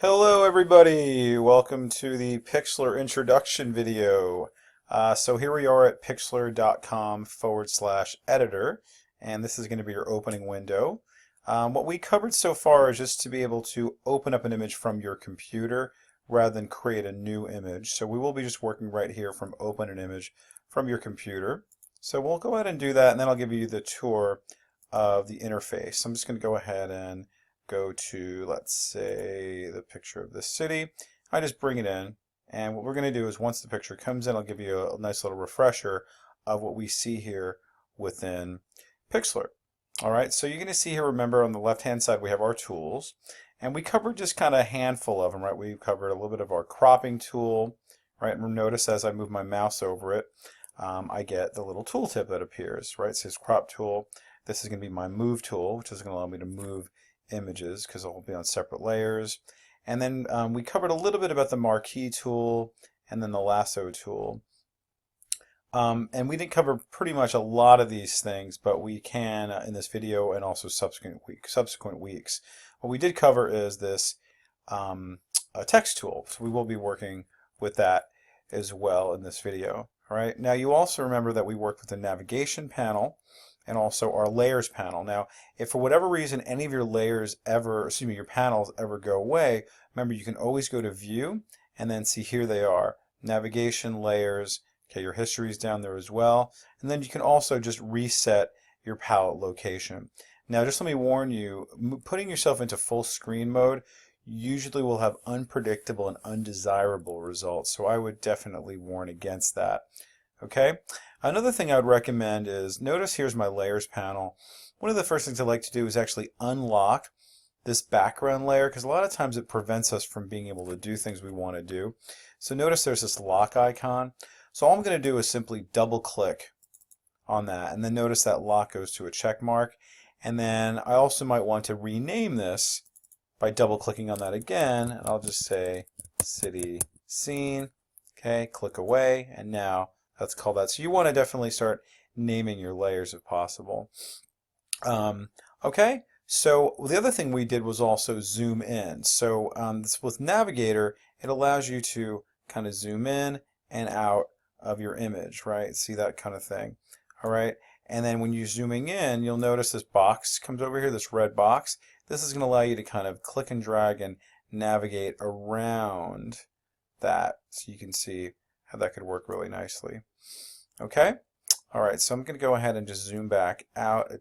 Hello everybody, welcome to the Pixlr introduction video. So here we are at pixlr.com/editor, and this is going to be your opening window. What we covered so far is just to be able to open up an image from your computer rather than create a new image. So we will be just working right here from open an image from your computer. So we'll go ahead and do that, and then I'll give you the tour of the interface. So I'm just going to go ahead and go to, let's say, the picture of the city. I just bring it in, and what we're going to do is once the picture comes in, I'll give you a nice little refresher of what we see here within Pixlr. Alright, so you're going to see here, remember, on the left hand side we have our tools, and we covered just kind of a handful of them, right? We covered a little bit of our cropping tool, right? And notice as I move my mouse over it, I get the little tooltip that appears, right? It says crop tool. This is going to be my move tool, which is going to allow me to move images because it'll be on separate layers. And then we covered a little bit about the marquee tool and then the lasso tool. And we didn't cover pretty much a lot of these things, but we can in this video and also subsequent weeks. What we did cover is this text tool, so we will be working with that as well in this video. All right. Now you also remember that we worked with the navigation panel and also our layers panel. Now, if for whatever reason any of your layers ever, your panels ever go away, remember you can always go to View and then see here they are, navigation, layers. Okay, your history is down there as well, and then you can also just reset your palette location. Now, just let me warn you, putting yourself into full screen mode usually will have unpredictable and undesirable results, so I would definitely warn against that. Okay. Another thing I would recommend is, notice here's my layers panel. One of the first things I like to do is actually unlock this background layer because a lot of times it prevents us from being able to do things we want to do. So notice there's this lock icon. So all I'm going to do is simply double click on that, and then notice that lock goes to a check mark. And then I also might want to rename this by double clicking on that again, and I'll just say city scene. Okay, click away, and now let's call that. So you want to definitely start naming your layers if possible. Okay, so the other thing we did was also zoom in. So with Navigator, it allows you to kind of zoom in and out of your image, right? See that kind of thing. All right, and then when you're zooming in, you'll notice this box comes over here, this red box. This is going to allow you to kind of click and drag and navigate around that, so you can see how that could work really nicely. Okay, all right, so I'm going to go ahead and just zoom back out at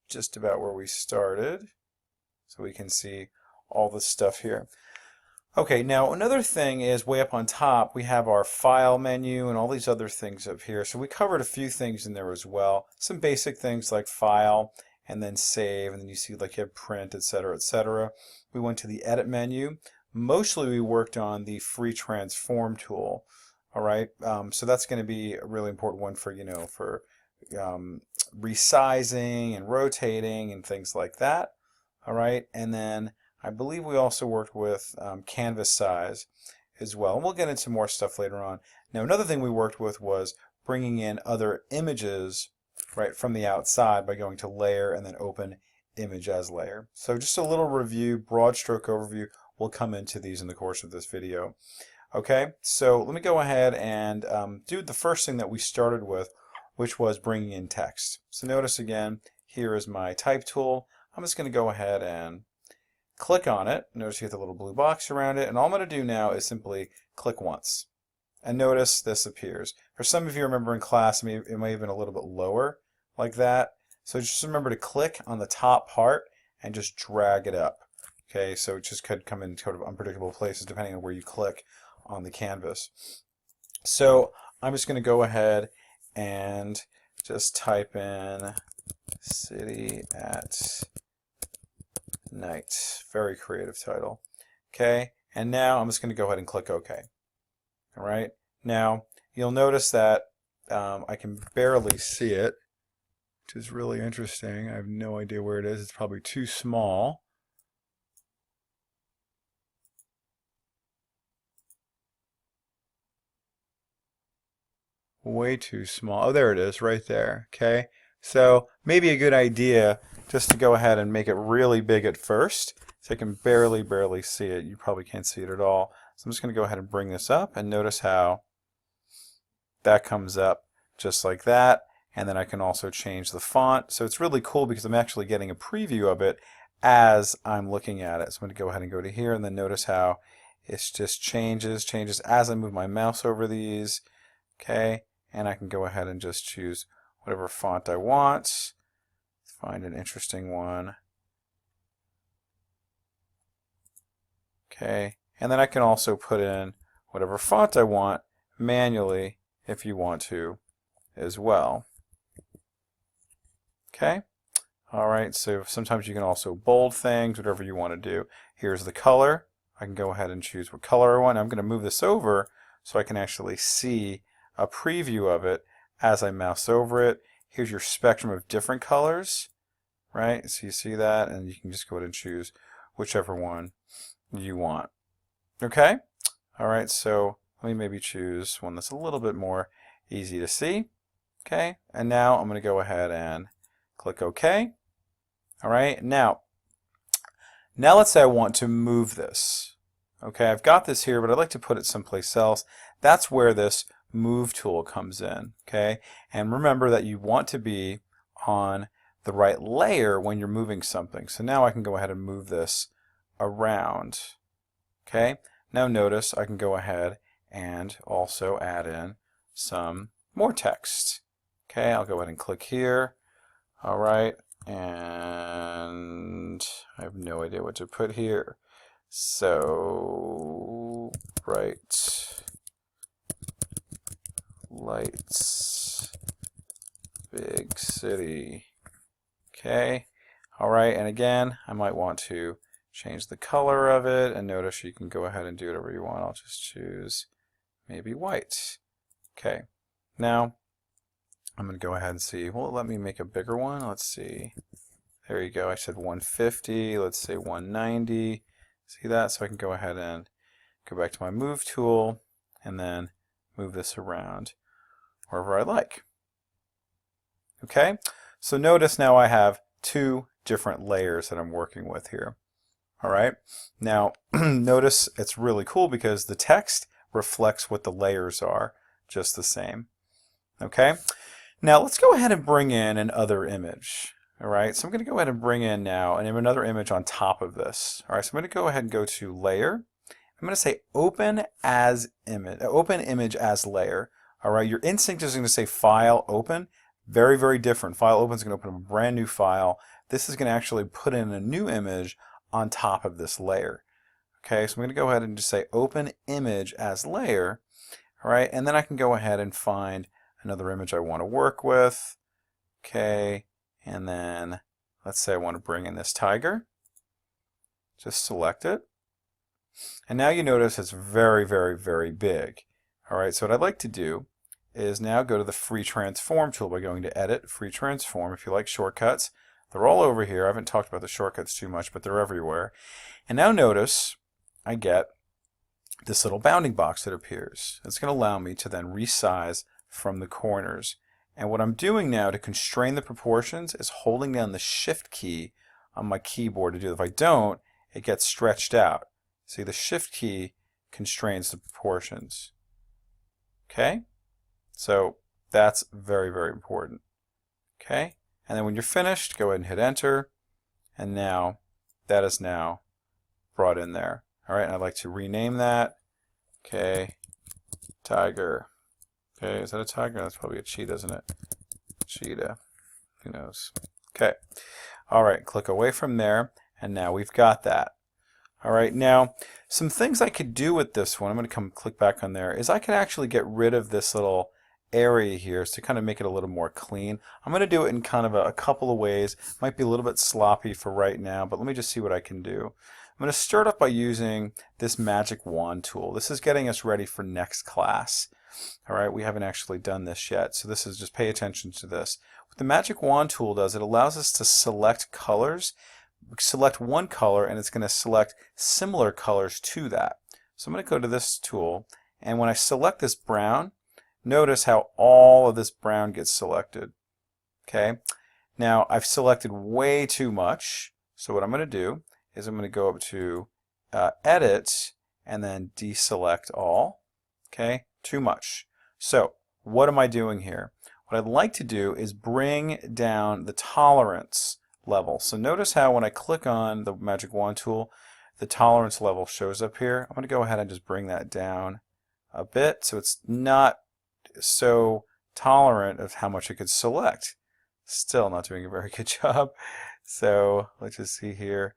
just about where we started so we can see all this stuff here. Okay, now another thing is way up on top we have our file menu and all these other things up here. So we covered a few things in there as well. Some basic things like file and then save, and then you see like you have print, etc., etc. We went to the edit menu. Mostly we worked on the free transform tool. All right, so that's going to be a really important one for resizing and rotating and things like that. All right, and then I believe we also worked with canvas size as well, and we'll get into more stuff later on. Now, another thing we worked with was bringing in other images right from the outside by going to Layer and then Open Image as Layer. So just a little review, broad stroke overview. We'll come into these in the course of this video. Okay, so let me go ahead and do the first thing that we started with, which was bringing in text. So notice again, here is my type tool. I'm just going to go ahead and click on it. Notice you get the little blue box around it, and all I'm going to do now is simply click once. And notice this appears. For some of you remember in class, it may have been a little bit lower like that. So just remember to click on the top part and just drag it up. Okay, so it just could come in sort of unpredictable places depending on where you click on the canvas. So I'm just going to go ahead and just type in city at night. Very creative title. Okay, and now I'm just going to go ahead and click OK. All right, now you'll notice that I can barely see it, which is really interesting. I have no idea where it is. It's probably too small. Way too small. Oh, there it is, right there. Okay, so maybe a good idea just to go ahead and make it really big at first, So I can barely see it. You probably can't see it at all. So I'm just going to go ahead and bring this up and notice how that comes up just like that. And then I can also change the font. So it's really cool because I'm actually getting a preview of it as I'm looking at it. So I'm going to go ahead and go to here and then notice how it just changes as I move my mouse over these. Okay, and I can go ahead and just choose whatever font I want. Find an interesting one. Okay, and then I can also put in whatever font I want manually if you want to as well. Okay, alright, so sometimes you can also bold things, whatever you want to do. Here's the color. I can go ahead and choose what color I want. I'm going to move this over so I can actually see a preview of it as I mouse over it. Here's your spectrum of different colors, right? So you see that, and you can just go ahead and choose whichever one you want. Okay? Alright, so let me maybe choose one that's a little bit more easy to see. Okay, and now I'm going to go ahead and click OK. Alright, now let's say I want to move this. Okay, I've got this here, but I'd like to put it someplace else. That's where this Move tool comes in. Okay, and remember that you want to be on the right layer when you're moving something. So now I can go ahead and move this around. Okay, now notice I can go ahead and also add in some more text. Okay, I'll go ahead and click here. All right, and I have no idea what to put here. So, bright lights, big city. Okay, all right, and again, I might want to change the color of it, and notice you can go ahead and do whatever you want. I'll just choose maybe white. Okay, now I'm going to go ahead and see. Will it let me make a bigger one? Let's see. There you go. I said 150. Let's say 190. See that? So I can go ahead and go back to my Move tool and then move this around wherever I like. Okay? So notice now I have two different layers that I'm working with here. All right? Now, notice it's really cool because the text reflects what the layers are just the same. Okay? Now, let's go ahead and bring in another image. All right? So I'm going to go ahead and bring in now another image on top of this. All right? So I'm going to go ahead and go to Layer. I'm going to say Open Image as Layer. All right? Your instinct is going to say File, Open. Very, very different. File Open is going to open up a brand new file. This is going to actually put in a new image on top of this layer. Okay, so I'm going to go ahead and just say Open Image as Layer. All right, and then I can go ahead and find another image I want to work with. Okay, and then let's say I want to bring in this tiger. Just select it. And now you notice it's very, very, very big. All right, so what I'd like to do is now go to the Free Transform tool by going to Edit, Free Transform. If you like shortcuts, they're all over here. I haven't talked about the shortcuts too much, but they're everywhere. And now notice I get this little bounding box that appears. It's going to allow me to then resize from the corners. And what I'm doing now to constrain the proportions is holding down the Shift key on my keyboard to do it. If I don't, it gets stretched out. See, the Shift key constrains the proportions. Okay? So that's very, very important. Okay? And then when you're finished, go ahead and hit Enter. And now, that is now brought in there. All right, and I'd like to rename that. Okay, tiger. Okay, is that a tiger? That's probably a cheetah, isn't it? Cheetah. Who knows? Okay. All right, click away from there, and now we've got that. All right, now, some things I could do with this one, I'm going to come click back on there, is I could actually get rid of this little area here to kind of make it a little more clean. I'm going to do it in kind of a couple of ways. Might be a little bit sloppy for right now, but let me just see what I can do. I'm going to start off by using this magic wand tool. This is getting us ready for next class. All right, we haven't actually done this yet, so this is just pay attention to this. What the magic wand tool does, it allows us to select colors. Select one color, and it's going to select similar colors to that. So I'm going to go to this tool, and when I select this brown, notice how all of this brown gets selected. Okay, now I've selected way too much, so what I'm going to do is I'm going to go up to Edit and then deselect all. Okay, too much. So what am I doing here? What I'd like to do is bring down the tolerance level. So notice how when I click on the magic wand tool, the tolerance level shows up here. I'm going to go ahead and just bring that down a bit so it's not so tolerant of how much it could select. Still not doing a very good job. So let's just see here.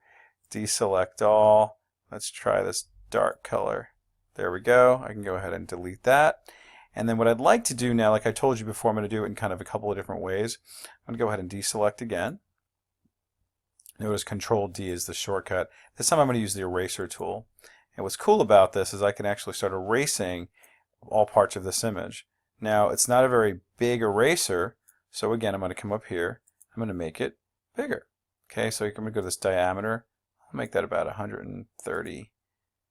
Deselect all. Let's try this dark color. There we go. I can go ahead and delete that. And then what I'd like to do now, like I told you before, I'm going to do it in kind of a couple of different ways. I'm going to go ahead and deselect again. Notice Control D is the shortcut. This time I'm going to use the eraser tool. And what's cool about this is I can actually start erasing all parts of this image. Now it's not a very big eraser, so again I'm going to come up here. I'm going to make it bigger. Okay, so I'm going to go to this diameter. I'll make that about 130.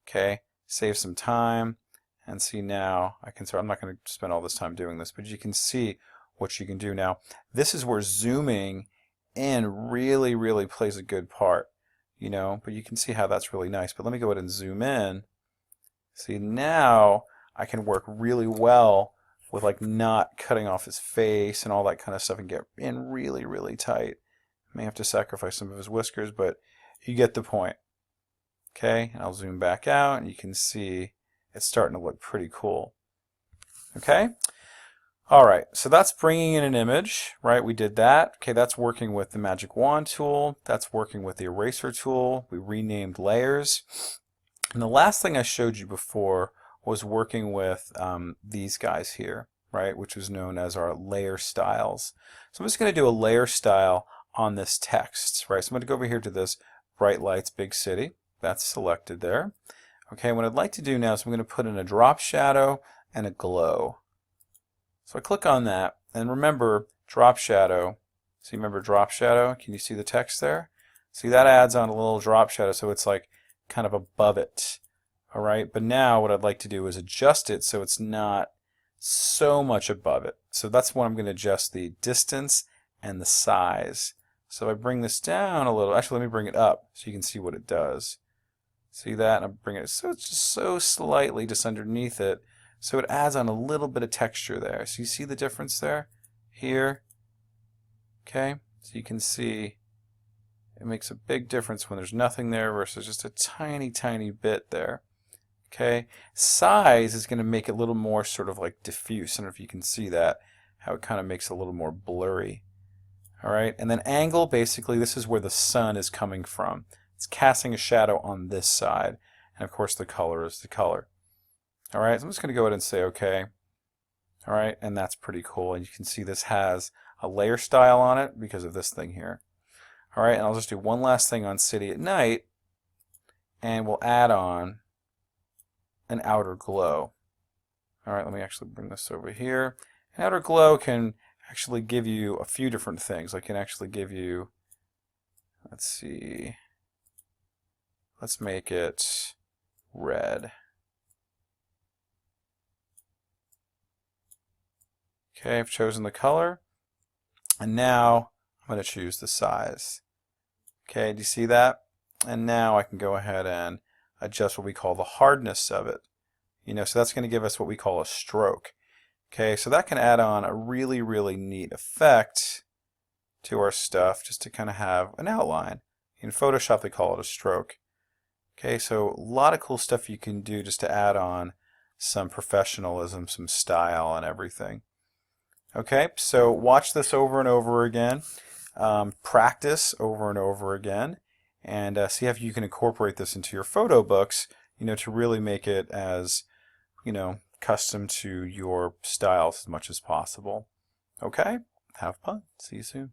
Okay, save some time. And see now, I'm not going to spend all this time doing this, but you can see what you can do now. This is where zooming in really plays a good part, you know, but you can see how that's really nice. But let me go ahead and zoom in. See, now I can work really well with like not cutting off his face and all that kind of stuff and get in really tight. I may have to sacrifice some of his whiskers, but you get the point. Okay, and I'll zoom back out and you can see it's starting to look pretty cool. Okay? Alright, so that's bringing in an image, right? We did that. Okay, that's working with the magic wand tool. That's working with the eraser tool. We renamed layers. And the last thing I showed you before was working with these guys here, right? Which was known as our layer styles. So I'm just going to do a layer style on this text, right? So I'm going to go over here to this bright lights, big city. That's selected there. Okay, what I'd like to do now is I'm going to put in a drop shadow and a glow. So I click on that, and remember drop shadow. So you remember drop shadow? Can you see the text there? See, that adds on a little drop shadow, so it's like kind of above it. All right, but now what I'd like to do is adjust it so it's not so much above it. So that's when I'm going to adjust the distance and the size. So I bring this down a little. Actually, let me bring it up so you can see what it does. See that? And I'm bringing it so it's just so slightly just underneath it. So it adds on a little bit of texture there. So you see the difference there? Here. Okay? So you can see it makes a big difference when there's nothing there versus just a tiny bit there. Okay? Size is going to make it a little more sort of like diffuse. I don't know if you can see that. How it kind of makes it a little more blurry. Alright? And then angle, basically, this is where the sun is coming from. It's casting a shadow on this side. And of course the color is the color. Alright, so I'm just going to go ahead and say OK. Alright, and that's pretty cool. And you can see this has a layer style on it because of this thing here. Alright, and I'll just do one last thing on City at Night. And we'll add on an outer glow. Alright, let me actually bring this over here. An outer glow can actually give you a few different things. I can actually give you, let's see, let's make it red. Okay, I've chosen the color, and now I'm going to choose the size. Okay, do you see that? And now I can go ahead and adjust what we call the hardness of it. You know, so that's going to give us what we call a stroke. Okay, so that can add on a really neat effect to our stuff just to kind of have an outline. In Photoshop they call it a stroke. Okay, so a lot of cool stuff you can do just to add on some professionalism, some style and everything. Okay, so watch this over and over again. Practice over and over again. And see if you can incorporate this into your photo books, you know, to really make it as, you know, custom to your styles as much as possible. Okay, have fun. See you soon.